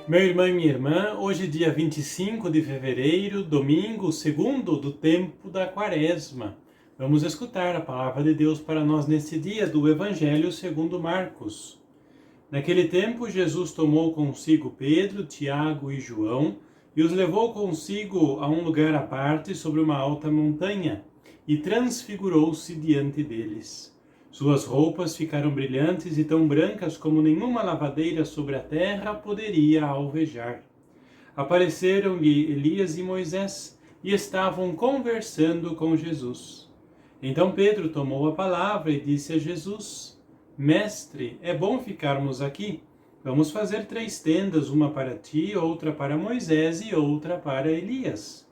Meu irmão e minha irmã, hoje dia 25 de fevereiro, domingo, segundo do tempo da quaresma. Vamos escutar a palavra de Deus para nós neste dia do Evangelho segundo Marcos. Naquele tempo, Jesus tomou consigo Pedro, Tiago e João e os levou consigo a um lugar à parte sobre uma alta montanha e transfigurou-se diante deles. Suas roupas ficaram brilhantes e tão brancas como nenhuma lavadeira sobre a terra poderia alvejar. Apareceram-lhe Elias e Moisés e estavam conversando com Jesus. Então Pedro tomou a palavra e disse a Jesus: Mestre, é bom ficarmos aqui. Vamos fazer 3 tendas, uma para ti, outra para Moisés e outra para Elias.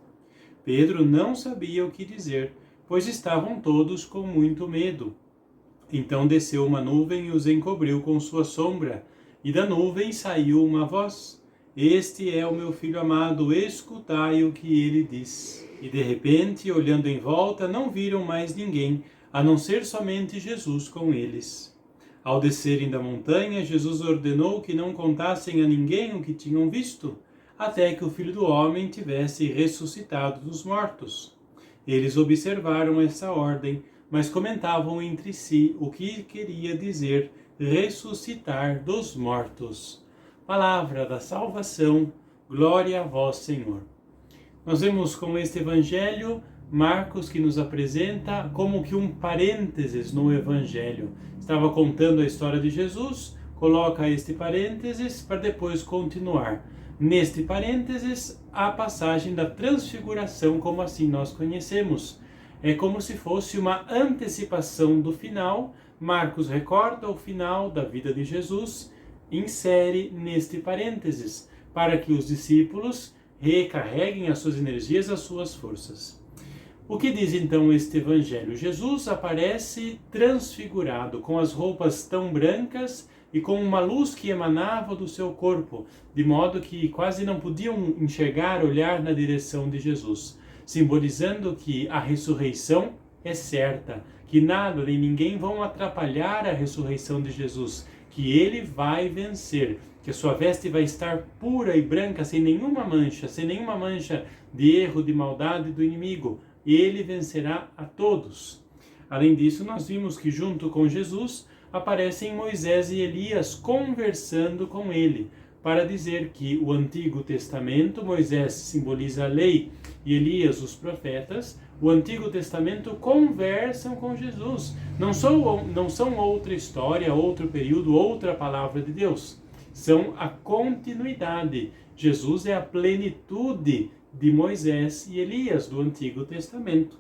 Pedro não sabia o que dizer, pois estavam todos com muito medo. Então desceu uma nuvem e os encobriu com sua sombra, e da nuvem saiu uma voz: Este é o meu filho amado, escutai o que ele diz. E de repente, olhando em volta, não viram mais ninguém, a não ser somente Jesus com eles. Ao descerem da montanha, Jesus ordenou que não contassem a ninguém o que tinham visto, até que o Filho do Homem tivesse ressuscitado dos mortos. Eles observaram essa ordem, mas comentavam entre si o que queria dizer ressuscitar dos mortos. Palavra da salvação, glória a vós, Senhor. Nós vemos com este evangelho Marcos que nos apresenta como que um parênteses no evangelho. Estava contando a história de Jesus, coloca este parênteses para depois continuar. Neste parênteses, a passagem da transfiguração, como assim nós conhecemos. É como se fosse uma antecipação do final. Marcos recorda o final da vida de Jesus, insere neste parênteses, para que os discípulos recarreguem as suas energias, as suas forças. O que diz então este evangelho? Jesus aparece transfigurado, com as roupas tão brancas e com uma luz que emanava do seu corpo, de modo que quase não podiam enxergar, olhar na direção de Jesus, simbolizando que a ressurreição é certa, que nada nem ninguém vão atrapalhar a ressurreição de Jesus, que ele vai vencer, que a sua veste vai estar pura e branca, sem nenhuma mancha de erro, de maldade do inimigo. Ele vencerá a todos. Além disso, nós vimos que junto com Jesus aparecem Moisés e Elias conversando com ele, para dizer que o Antigo Testamento, Moisés simboliza a lei e Elias os profetas, o Antigo Testamento conversam com Jesus. Não são outra história, outro período, outra palavra de Deus. São a continuidade. Jesus é a plenitude de Moisés e Elias do Antigo Testamento.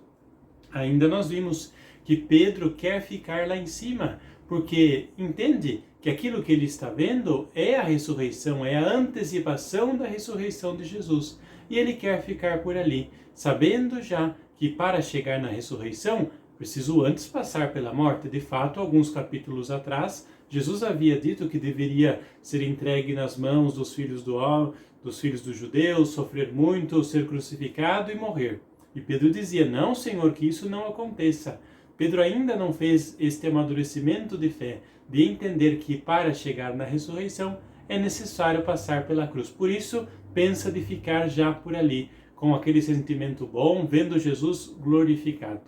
Ainda nós vimos que Pedro quer ficar lá em cima, porque entende que aquilo que ele está vendo é a ressurreição, é a antecipação da ressurreição de Jesus. E ele quer ficar por ali, sabendo já que para chegar na ressurreição, preciso antes passar pela morte. De fato, alguns capítulos atrás, Jesus havia dito que deveria ser entregue nas mãos dos filhos dos judeus, sofrer muito, ser crucificado e morrer. E Pedro dizia: não, Senhor, que isso não aconteça. Pedro ainda não fez este amadurecimento de fé, de entender que para chegar na ressurreição é necessário passar pela cruz. Por isso, pensa de ficar já por ali, com aquele sentimento bom, vendo Jesus glorificado.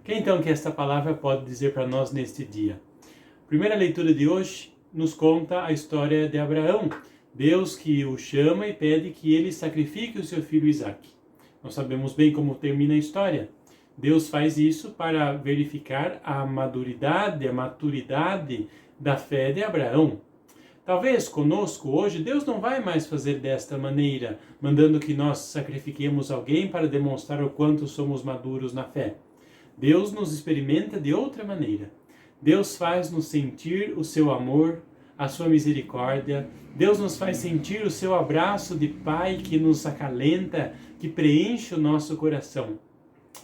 O que então que esta palavra pode dizer para nós neste dia? A primeira leitura de hoje nos conta a história de Abraão. Deus que o chama e pede que ele sacrifique o seu filho Isaque. Nós sabemos bem como termina a história. Deus faz isso para verificar a maturidade da fé de Abraão. Talvez conosco hoje Deus não vai mais fazer desta maneira, mandando que nós sacrifiquemos alguém para demonstrar o quanto somos maduros na fé. Deus nos experimenta de outra maneira. Deus faz-nos sentir o seu amor, a sua misericórdia. Deus nos faz sentir o seu abraço de Pai que nos acalenta, que preenche o nosso coração.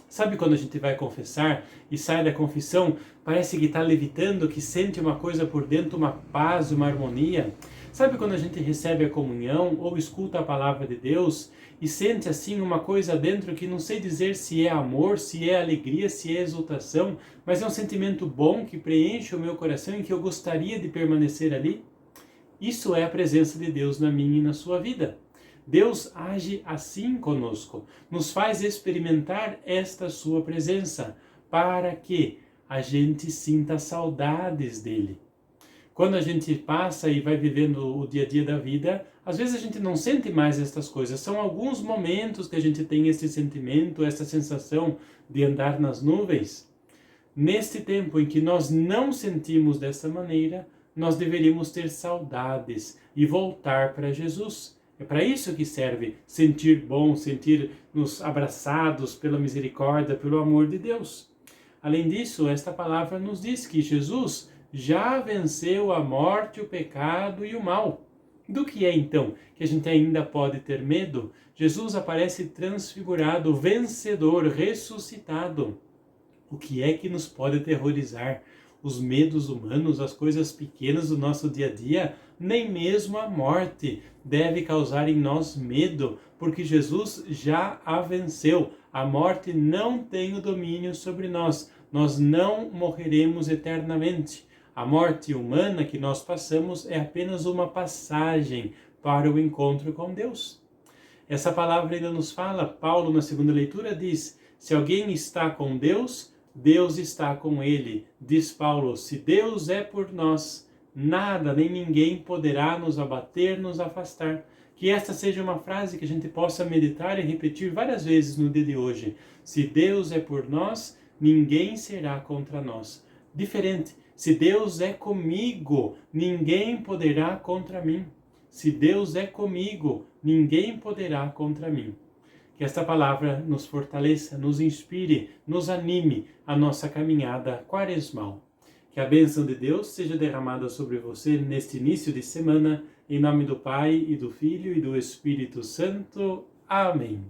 Sabe quando a gente vai confessar e sai da confissão, parece que está levitando, que sente uma coisa por dentro, uma paz, uma harmonia? Sabe quando a gente recebe a comunhão ou escuta a palavra de Deus e sente assim uma coisa dentro que não sei dizer se é amor, se é alegria, se é exultação, mas é um sentimento bom que preenche o meu coração e que eu gostaria de permanecer ali? Isso é a presença de Deus na minha e na sua vida. Deus age assim conosco, nos faz experimentar esta sua presença, para que a gente sinta saudades dele. Quando a gente passa e vai vivendo o dia a dia da vida, às vezes a gente não sente mais estas coisas. São alguns momentos que a gente tem esse sentimento, essa sensação de andar nas nuvens. Neste tempo em que nós não sentimos dessa maneira, nós deveríamos ter saudades e voltar para Jesus. É para isso que serve sentir bom, sentir-nos abraçados pela misericórdia, pelo amor de Deus. Além disso, esta palavra nos diz que Jesus já venceu a morte, o pecado e o mal. Do que é então que a gente ainda pode ter medo? Jesus aparece transfigurado, vencedor, ressuscitado. O que é que nos pode aterrorizar? Os medos humanos, as coisas pequenas do nosso dia a dia? Nem mesmo a morte deve causar em nós medo, porque Jesus já a venceu. A morte não tem o domínio sobre nós. Nós não morreremos eternamente. A morte humana que nós passamos é apenas uma passagem para o encontro com Deus. Essa palavra ainda nos fala, Paulo na segunda leitura diz, se alguém está com Deus, Deus está com ele. Diz Paulo, se Deus é por nós, nada nem ninguém poderá nos abater, nos afastar. Que esta seja uma frase que a gente possa meditar e repetir várias vezes no dia de hoje. Se Deus é por nós, ninguém será contra nós. Diferente, se Deus é comigo, ninguém poderá contra mim. Se Deus é comigo, ninguém poderá contra mim. Que esta palavra nos fortaleça, nos inspire, nos anime a nossa caminhada quaresmal. Que a bênção de Deus seja derramada sobre você neste início de semana, em nome do Pai, e do Filho, e do Espírito Santo. Amém.